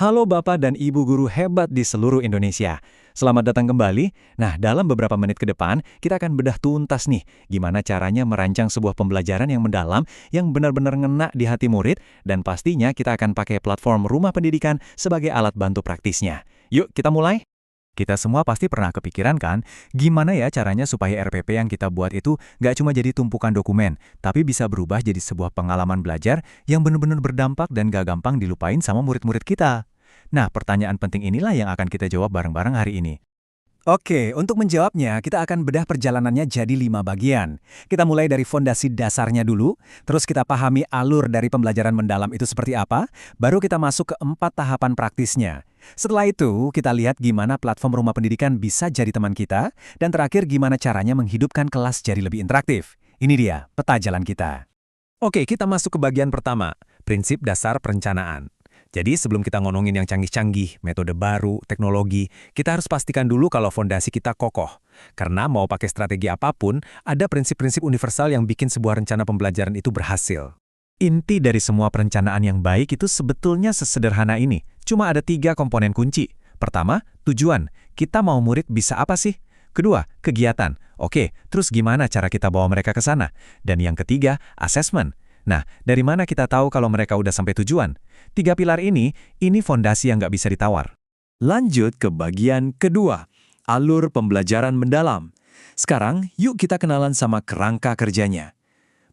Halo Bapak dan Ibu guru hebat di seluruh Indonesia. Selamat datang kembali. Nah, dalam beberapa menit ke depan, kita akan bedah tuntas nih gimana caranya merancang sebuah pembelajaran yang mendalam, yang benar-benar ngena di hati murid, dan pastinya kita akan pakai platform Rumah Pendidikan sebagai alat bantu praktisnya. Yuk, kita mulai. Kita semua pasti pernah kepikiran kan, gimana ya caranya supaya RPP yang kita buat itu nggak cuma jadi tumpukan dokumen, tapi bisa berubah jadi sebuah pengalaman belajar yang benar-benar berdampak dan gak gampang dilupain sama murid-murid kita. Nah, pertanyaan penting inilah yang akan kita jawab bareng-bareng hari ini. Oke, untuk menjawabnya, kita akan bedah perjalanannya jadi 5 bagian. Kita mulai dari fondasi dasarnya dulu, terus kita pahami alur dari pembelajaran mendalam itu seperti apa, baru kita masuk ke 4 tahapan praktisnya. Setelah itu, kita lihat gimana platform rumah pendidikan bisa jadi teman kita, dan terakhir gimana caranya menghidupkan kelas jadi lebih interaktif. Ini dia, peta jalan kita. Oke, kita masuk ke bagian pertama, prinsip dasar perencanaan. Jadi sebelum kita ngomongin yang canggih-canggih, metode baru, teknologi, kita harus pastikan dulu kalau fondasi kita kokoh. Karena mau pakai strategi apapun, ada prinsip-prinsip universal yang bikin sebuah rencana pembelajaran itu berhasil. Inti dari semua perencanaan yang baik itu sebetulnya sesederhana ini. Cuma ada 3 komponen kunci. Pertama, tujuan. Kita mau murid bisa apa sih? Kedua, kegiatan. Oke, terus gimana cara kita bawa mereka ke sana? Dan yang ketiga, assessment. Nah, dari mana kita tahu kalau mereka udah sampai tujuan? 3 pilar ini fondasi yang nggak bisa ditawar. Lanjut ke bagian kedua, alur pembelajaran mendalam. Sekarang, yuk kita kenalan sama kerangka kerjanya.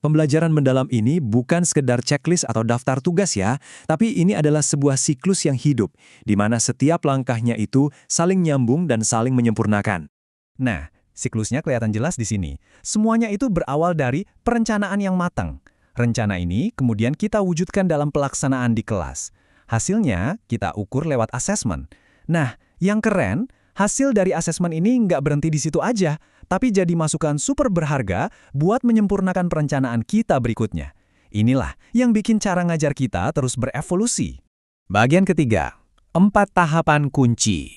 Pembelajaran mendalam ini bukan sekedar checklist atau daftar tugas ya, tapi ini adalah sebuah siklus yang hidup, di mana setiap langkahnya itu saling nyambung dan saling menyempurnakan. Nah, siklusnya kelihatan jelas di sini. Semuanya itu berawal dari perencanaan yang matang. Rencana ini kemudian kita wujudkan dalam pelaksanaan di kelas. Hasilnya kita ukur lewat asesmen. Nah, yang keren, hasil dari asesmen ini nggak berhenti di situ aja, tapi jadi masukan super berharga buat menyempurnakan perencanaan kita berikutnya. Inilah yang bikin cara ngajar kita terus berevolusi. Bagian ketiga, 4 tahapan kunci.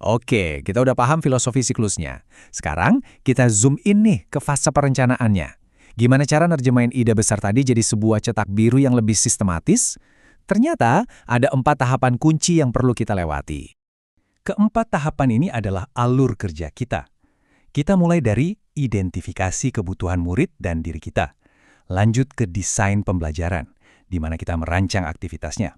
Oke, kita udah paham filosofi siklusnya. Sekarang kita zoom in nih ke fase perencanaannya. Gimana cara nerjemahin ide besar tadi jadi sebuah cetak biru yang lebih sistematis? Ternyata ada 4 tahapan kunci yang perlu kita lewati. Keempat tahapan ini adalah alur kerja kita. Kita mulai dari identifikasi kebutuhan murid dan diri kita. Lanjut ke desain pembelajaran, di mana kita merancang aktivitasnya.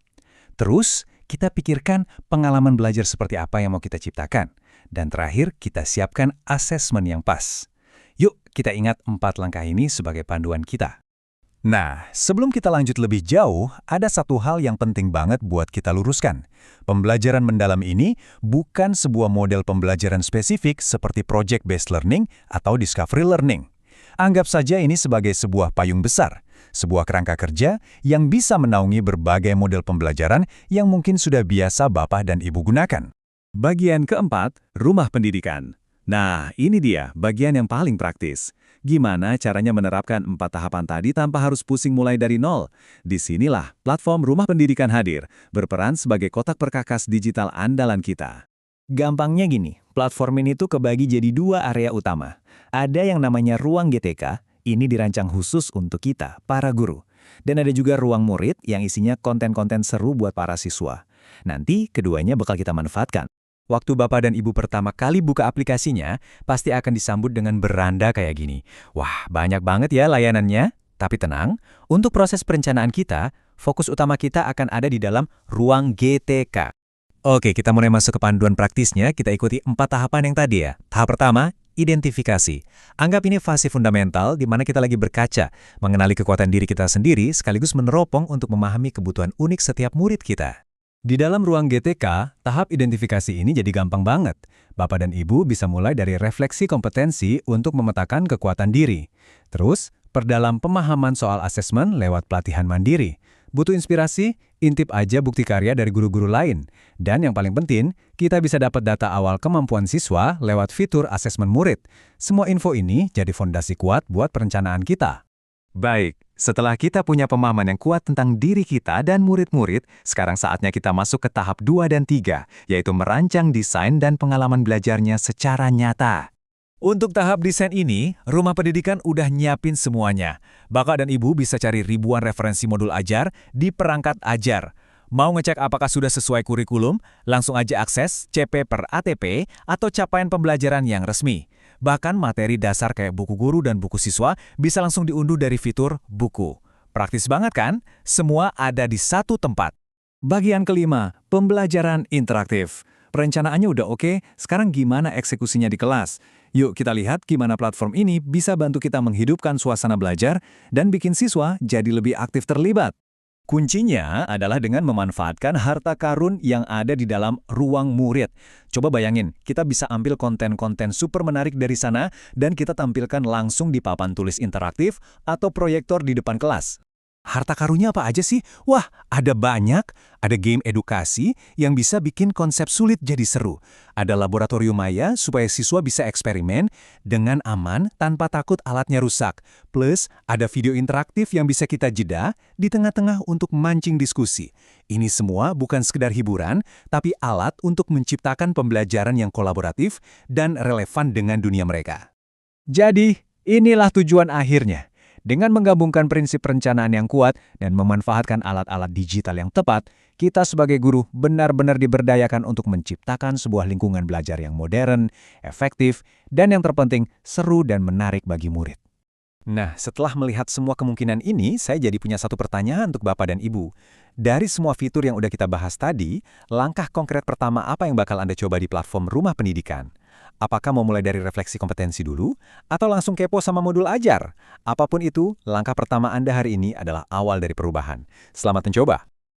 Terus, kita pikirkan pengalaman belajar seperti apa yang mau kita ciptakan. Dan terakhir, kita siapkan asesmen yang pas. Yuk, kita ingat 4 langkah ini sebagai panduan kita. Nah, sebelum kita lanjut lebih jauh, ada satu hal yang penting banget buat kita luruskan. Pembelajaran mendalam ini bukan sebuah model pembelajaran spesifik seperti project-based learning atau discovery learning. Anggap saja ini sebagai sebuah payung besar, sebuah kerangka kerja yang bisa menaungi berbagai model pembelajaran yang mungkin sudah biasa Bapak dan Ibu gunakan. Bagian keempat, rumah pendidikan. Nah, ini dia bagian yang paling praktis. Gimana caranya menerapkan 4 tahapan tadi tanpa harus pusing mulai dari nol? Disinilah platform Rumah Pendidikan hadir, berperan sebagai kotak perkakas digital andalan kita. Gampangnya gini, platform ini tuh kebagi jadi 2 area utama. Ada yang namanya ruang GTK, ini dirancang khusus untuk kita, para guru. Dan ada juga ruang murid yang isinya konten-konten seru buat para siswa. Nanti keduanya bakal kita manfaatkan. Waktu Bapak dan Ibu pertama kali buka aplikasinya, pasti akan disambut dengan beranda kayak gini. Wah, banyak banget ya layanannya. Tapi tenang, untuk proses perencanaan kita, fokus utama kita akan ada di dalam ruang GTK. Oke, kita mulai masuk ke panduan praktisnya, kita ikuti 4 tahapan yang tadi ya. Tahap pertama, identifikasi. Anggap ini fase fundamental di mana kita lagi berkaca, mengenali kekuatan diri kita sendiri, sekaligus meneropong untuk memahami kebutuhan unik setiap murid kita. Di dalam ruang GTK, tahap identifikasi ini jadi gampang banget. Bapak dan Ibu bisa mulai dari refleksi kompetensi untuk memetakan kekuatan diri. Terus, perdalam pemahaman soal asesmen lewat pelatihan mandiri. Butuh inspirasi? Intip aja bukti karya dari guru-guru lain. Dan yang paling penting, kita bisa dapat data awal kemampuan siswa lewat fitur asesmen murid. Semua info ini jadi fondasi kuat buat perencanaan kita. Baik, setelah kita punya pemahaman yang kuat tentang diri kita dan murid-murid, sekarang saatnya kita masuk ke tahap 2 dan 3, yaitu merancang desain dan pengalaman belajarnya secara nyata. Untuk tahap desain ini, Rumah Pendidikan udah nyiapin semuanya. Bapak dan Ibu bisa cari ribuan referensi modul ajar di perangkat ajar. Mau ngecek apakah sudah sesuai kurikulum? Langsung aja akses CP/ATP atau capaian pembelajaran yang resmi. Bahkan materi dasar kayak buku guru dan buku siswa bisa langsung diunduh dari fitur buku. Praktis banget kan? Semua ada di satu tempat. Bagian kelima, pembelajaran interaktif. Perencanaannya udah oke, sekarang gimana eksekusinya di kelas? Yuk kita lihat gimana platform ini bisa bantu kita menghidupkan suasana belajar dan bikin siswa jadi lebih aktif terlibat. Kuncinya adalah dengan memanfaatkan harta karun yang ada di dalam ruang murid. Coba bayangin, kita bisa ambil konten-konten super menarik dari sana dan kita tampilkan langsung di papan tulis interaktif atau proyektor di depan kelas. Harta karunnya apa aja sih? Wah, ada banyak. Ada game edukasi yang bisa bikin konsep sulit jadi seru. Ada laboratorium maya supaya siswa bisa eksperimen dengan aman tanpa takut alatnya rusak. Plus, ada video interaktif yang bisa kita jeda di tengah-tengah untuk mancing diskusi. Ini semua bukan sekedar hiburan, tapi alat untuk menciptakan pembelajaran yang kolaboratif dan relevan dengan dunia mereka. Jadi, inilah tujuan akhirnya. Dengan menggabungkan prinsip perencanaan yang kuat dan memanfaatkan alat-alat digital yang tepat, kita sebagai guru benar-benar diberdayakan untuk menciptakan sebuah lingkungan belajar yang modern, efektif, dan yang terpenting, seru dan menarik bagi murid. Nah, setelah melihat semua kemungkinan ini, saya jadi punya satu pertanyaan untuk Bapak dan Ibu. Dari semua fitur yang udah kita bahas tadi, langkah konkret pertama apa yang bakal Anda coba di platform Rumah Pendidikan? Apakah mau mulai dari refleksi kompetensi dulu, atau langsung kepo sama modul ajar? Apapun itu, langkah pertama Anda hari ini adalah awal dari perubahan. Selamat mencoba!